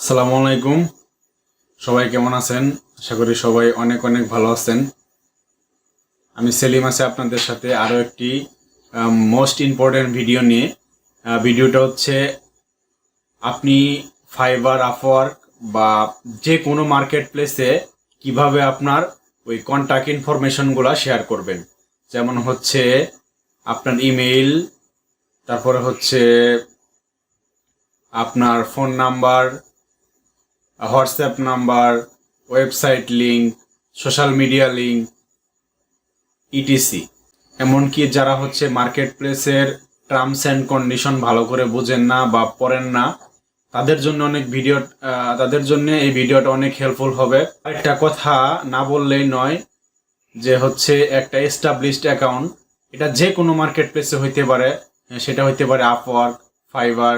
আসসালামু আলাইকুম। সবাই কেমন আছেন? আশা করি সবাই অনেক অনেক ভালো আছেন। আমি সেলিম আছি আপনাদের সাথে আরও একটি মোস্ট ইম্পর্টেন্ট ভিডিও নিয়ে। ভিডিওটা হচ্ছে আপনি ফাইবার, আপওয়ার্ক বা যে কোনো মার্কেট প্লেসে কীভাবে আপনার ওই কন্ট্যাক্ট ইনফরমেশনগুলো শেয়ার করবেন। যেমন হচ্ছে আপনার ইমেইল, তারপরে হচ্ছে আপনার phone number, WhatsApp number, website link, social media link, etc. এমনকি যারা হচ্ছে মার্কেট প্লেসের টার্মস অ্যান্ড কন্ডিশন ভালো করে বোঝেন না বা পড়েন না, তাদের জন্য এই ভিডিওটা অনেক হেল্পফুল হবে। একটা কথা না বললেই নয় যে হচ্ছে একটা এস্টাবলিশড অ্যাকাউন্ট, এটা যে কোনো মার্কেট প্লেসে হইতে পারে। সেটা হইতে পারে আপওয়ার্ক, ফাইবার,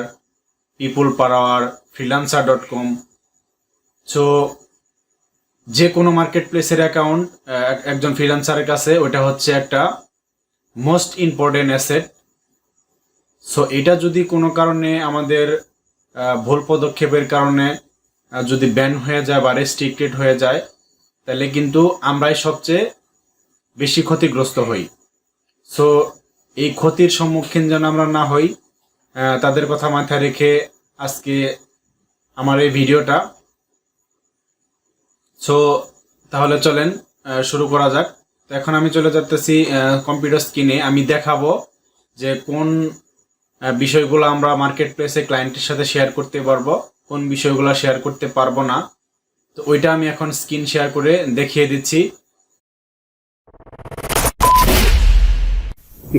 পিপুল পার আওয়ার, freelancer.com। সো যে কোনো মার্কেট প্লেসের অ্যাকাউন্ট একজন ফ্রিল্যান্সারের কাছে ওটা হচ্ছে একটা মোস্ট ইম্পর্টেন্ট অ্যাসেট। সো এটা যদি কোনো কারণে আমাদের ভুল পদক্ষেপের কারণে যদি ব্যান হয়ে যায় বা রেস্ট্রিক্টেড হয়ে যায়, তাহলে কিন্তু আমরাই সবচেয়ে বেশি ক্ষতিগ্রস্ত হই। সো এই ক্ষতির সম্মুখীন যেন আমরা না হই, তাদের কথা মাথায় রেখে আজকে আমার এই ভিডিওটা। সো তাহলে চলেন শুরু করা যাক। তো এখন আমি চলে যাচ্ছি কম্পিউটার স্ক্রিনে। আমি দেখাবো যে কোন বিষয়গুলো আমরা মার্কেট প্লেসে ক্লায়েন্টের সাথে শেয়ার করতে পারবো, কোন বিষয়গুলো শেয়ার করতে পারবো না। তো ওইটা আমি এখন স্ক্রিন শেয়ার করে দেখিয়ে দিচ্ছি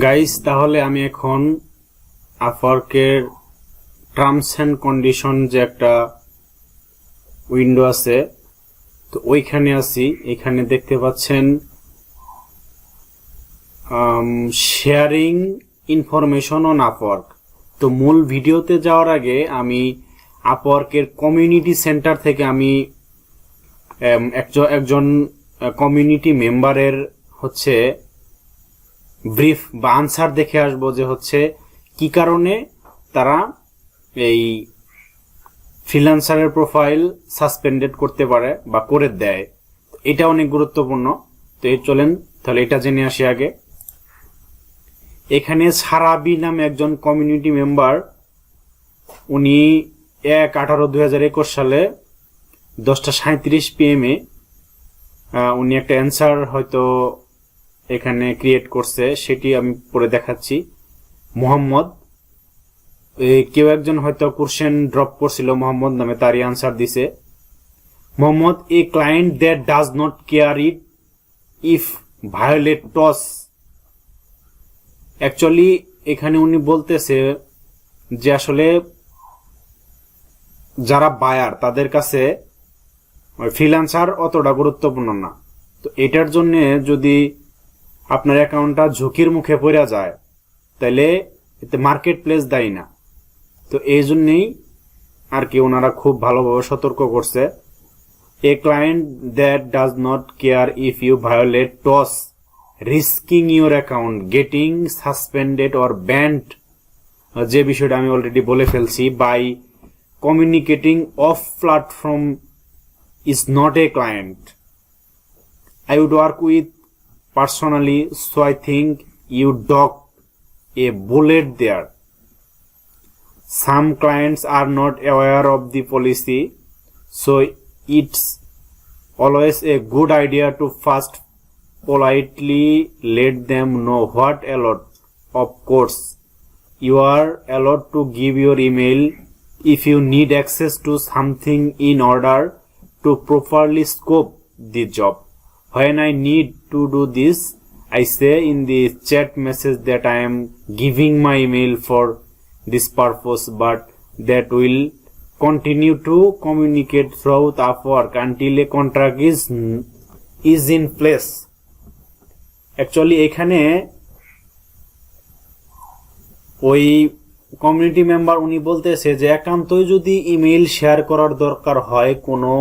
গাইস। তাহলে আমি এখন আপওয়ার্কের টার্মস অ্যান্ড কন্ডিশন যে একটা উইন্ডো আছে, তো ওইখানে আছি। এখানে দেখতে পাচ্ছেন শেয়ারিং ইনফরমেশন অন আপওয়ার্ক। তো মূল ভিডিওতে যাওয়ার আগে আমি আপওয়ার্কের কমিউনিটি সেন্টার থেকে আমি একজন কমিউনিটি মেম্বারের হচ্ছে ব্রিফ বা আনসার দেখে আসবো যে হচ্ছে কি কারণে তারা এই ফ্রিল্যান্সারের প্রোফাইল সাসপেন্ডেড করতে পারে বা করে দেয়। এটা অনেক গুরুত্বপূর্ণ। তো এই চলেন তাহলে এটা জেনে আসি আগে। এখানে সারাবি নামে একজন কমিউনিটি মেম্বার, উনি 1/18/2021 সালে 10:37 PM উনি একটা অ্যান্সার হয়তো এখানে ক্রিয়েট করছে, সেটি আমি পড়ে দেখাচ্ছি। মোহাম্মদ, কেউ একজন হয়তো কোশ্চেন ড্রপ করছিল মোহাম্মদ নামে, তারই আনসার দিছে। Mohammad, a client that does not care it if violate ToS. Actually এখানে উনি বলতেছে যে আসলে যারা বায়ার তাদের কাছে ফ্রিল্যান্সার অতটা গুরুত্বপূর্ণ না। তো এটার জন্য যদি আপনার অ্যাকাউন্টটা ঝুঁকির মুখে পড়ে যায়, তাহলে এতে মার্কেট প্লেস দায়ী না। তো এই জন্যেই আর কি ওনারা খুব ভালোভাবে সতর্ক করছে। A client that does not care if you violate ToS, risking your account getting suspended or banned, যে বিষয়টা আমি অলরেডি বলে ফেলছি, by communicating off platform is not a client. I would work with personally, so I think you docked a bullet there. Some clients are not aware of the policy, so it's always a good idea to first politely let them know what allowed. Of course, you are allowed to give your email if you need access to something in order to properly scope the job. When I need to do this, I say in the chat message that I am giving my email for this purpose, but that will continue to communicate throughout Upwork until a contract is in place. Actually এখানে ওই community member উনি বলতেছে যে একান্তই যদি email share করার দরকার হয় কোনো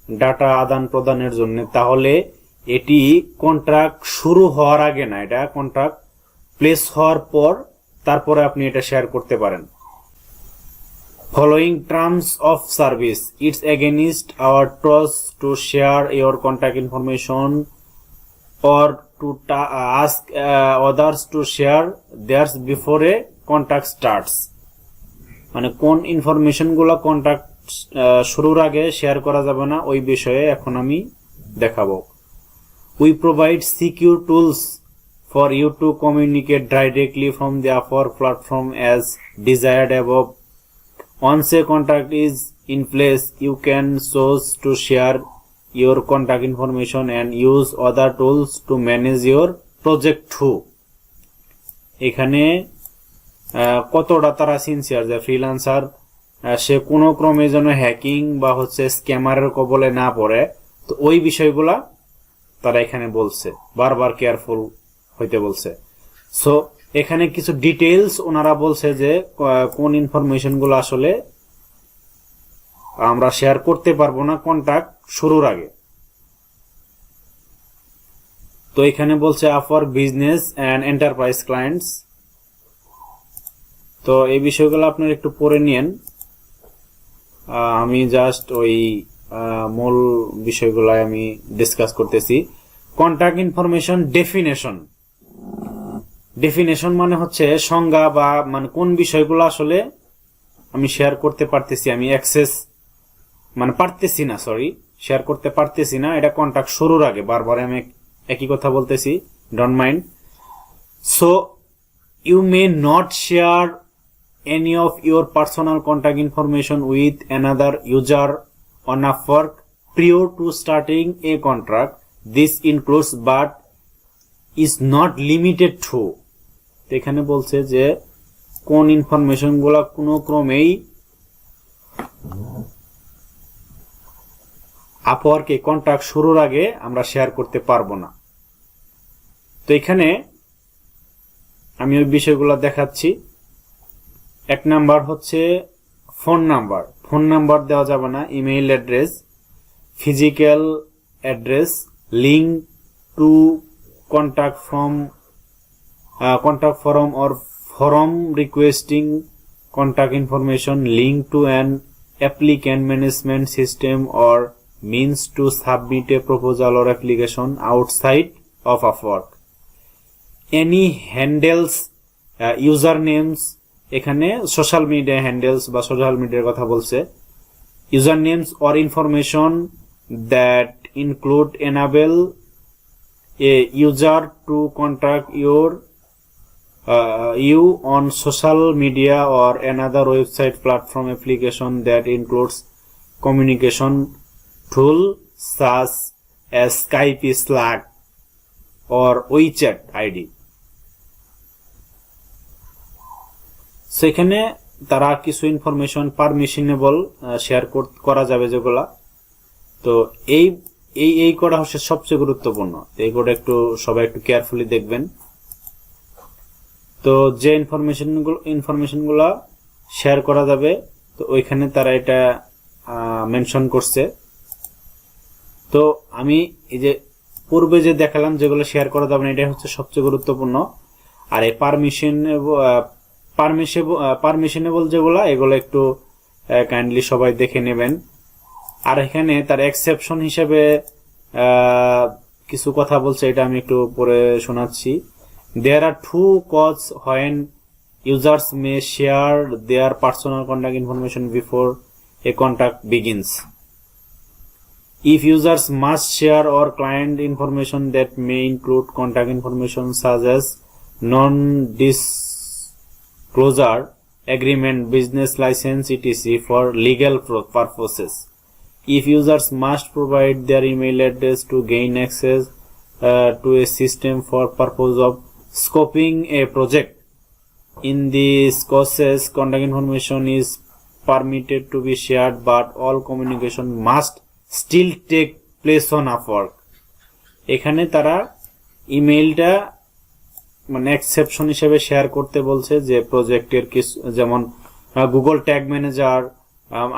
ডাটা আদান প্রদানের জন্য, তাহলে এটি কন্ট্রাক্ট শুরু হওয়ার আগে না, এটা কন্ট্রাক্ট প্লেস হওয়ার পর তারপরে আপনি এটা শেয়ার করতে পারেন। following terms of service. It's against our trust to share your contact information or to ask others to share theirs before a contact starts. মানে কোন ইনফরমেশন গুলো কন্টাক্ট শুরুর আগে শেয়ার করা যাবে না ওই বিষয়ে এখন আমি দেখাবো। We provide secure tools for you to communicate directly from the Upwork platform as desired above. Once a contract is in place, you can choose to share your contact information and use other tools to manage your project too. এখানে কতটা তারা sincere যে freelancer সে কোনো ক্রমে যেন hacking বা হচ্ছে স্ক্যামারের কবলে না পড়ে, তো ওই বিষয়গুলা তারা এখানে বলছে, বারবার কেয়ারফুল হইতে বলছে। সো এখানে কিছু ডিটেইলস ওনারা বলছে যে কোন ইনফরমেশন গুলো আসলে আমরা শেয়ার করতে পারবো না কন্টাক্ট শুরুর আগে। তো এখানে বলছে Upwork business and enterprise clients. তো এই বিষয়গুলো আপনারা একটু পড়ে নিয়েন, আমি জাস্ট ওই মূল বিষয়গুলো আমি ডিসকাস করতেছি। কন্টাক্ট ইনফরমেশন ডেফিনেশন মানে হচ্ছে সংজ্ঞা বা মানে কোন বিষয়গুলো আসলে আমি শেয়ার করতে পারতেছি, আমি অ্যাক্সেস মানে পারতেছি না, শেয়ার করতে পারতেছি না, এটা কন্টাক্ট শুরুর আগে। বারবার আমি একই কথা বলতেছি, don't mind. So you may not share any of your personal contact information with another user on Upwork prior to starting a contract. This includes but is not limited to. এখানে বলছে যে কোন ইনফরমেশন গুলা কোনো ক্রমেই আপওয়ার্কে contract শুরুর আগে আমরা শেয়ার করতে পারবো না। তো এখানে আমি ওই বিষয়গুলো দেখাচ্ছি। এক নাম্বার হচ্ছে ফোন নাম্বার দেওয়া যাবে না, email address, physical address, link to contact form or form requesting contact information, link to an applicant management system or means to submit a proposal or application outside of Upwork. Any handles, usernames, এখানে social media handles বা social মিডিয়ার কথা বলছে। Usernames or information that include enable a user to contact you on social media or another website platform application that includes communication tool such as Skype, Slack or WeChat ID. সেখানে তারা কিছু information পারমিশনেবল share করা যাবে যেগুলা। তো এই কোডটা হচ্ছে সবচেয়ে গুরুত্বপূর্ণ, এই কোডটা একটু সবাই একটু কেয়ারফুলি দেখবেন। তো যে ইনফরমেশনগুলো শেয়ার করা যাবে, তো ওইখানে তারা এটা মেনশন করছে। তো আমি এই যে পূর্বে যে দেখালাম যেগুলো শেয়ার করা যাবে না, এটা হচ্ছে সবচেয়ে গুরুত্বপূর্ণ। আর এই পারমিশনেবল যেগুলা, এগুলো একটু কাইন্ডলি সবাই দেখে নেবেন। আর এখানে তার এক্সেপশন হিসেবে কিছু কথা বলছে, এটা আমি একটু পরে শোনাচ্ছি। There are two causes when users may share their personal contact information before a contract begins. If users must share or client information that may include contact information such as non-disclosure agreement, business license, etc. for legal purposes. If users must provide their email address to gain access to a system for purpose of scoping a project. In these cases, contact information is permitted to be shared, but all communication must still take place on Upwork. এখানে তারা ইমেইলটা মানে exception হিসেবে share করতে বলছে, যে প্রজেক্টের কিছু যেমন গুগল ট্যাগ ম্যানেজার,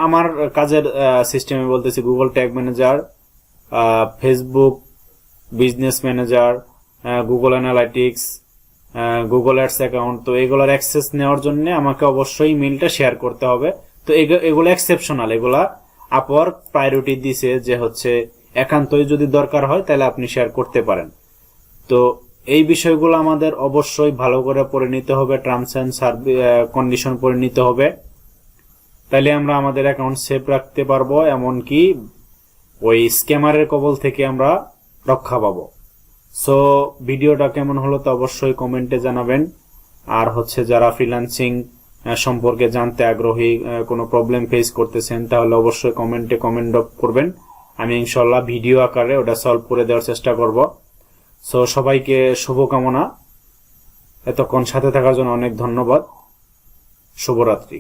আমার কাজের সিস্টেমে বলতেছি Google tag manager, Facebook business manager, Google analytics, Google ads account. তো এগুলোর অ্যাক্সেস নেওয়ার জন্য আমাকে অবশ্যই ইমেইলটা শেয়ার করতে হবে, তো এগুলো এক্সেপশনাল, এগুলা আপওয়ার্ক প্রায়োরিটি দিছে যে হচ্ছে একান্তই যদি দরকার হয় তাহলে আপনি শেয়ার করতে পারেন। তো এই বিষয়গুলো আমাদের অবশ্যই ভালো করে পড়ে নিতে হবে, টার্মস এন্ড কন্ডিশন পড়ে নিতে হবে, তাহলে আমরা আমাদের অ্যাকাউন্ট সেভ রাখতে পারবো, এমনকি ওই স্ক্যামারের কবল থেকে আমরা রক্ষা পাবো। সো ভিডিওটা কেমন হলো তো অবশ্যই কমেন্টে জানাবেন। আর হচ্ছে যারা ফ্রিল্যান্সিং সম্পর্কে জানতে আগ্রহী, কোনো প্রবলেম ফেস করতেছেন, তাহলে অবশ্যই কমেন্টে কমেন্ট ড্রপ করবেন, আমি ইনশাল্লাহ ভিডিও আকারে ওটা সলভ করে দেওয়ার চেষ্টা করব। সো সবাইকে শুভকামনা, এতক্ষণ সাথে থাকার জন্য অনেক ধন্যবাদ, শুভরাত্রি।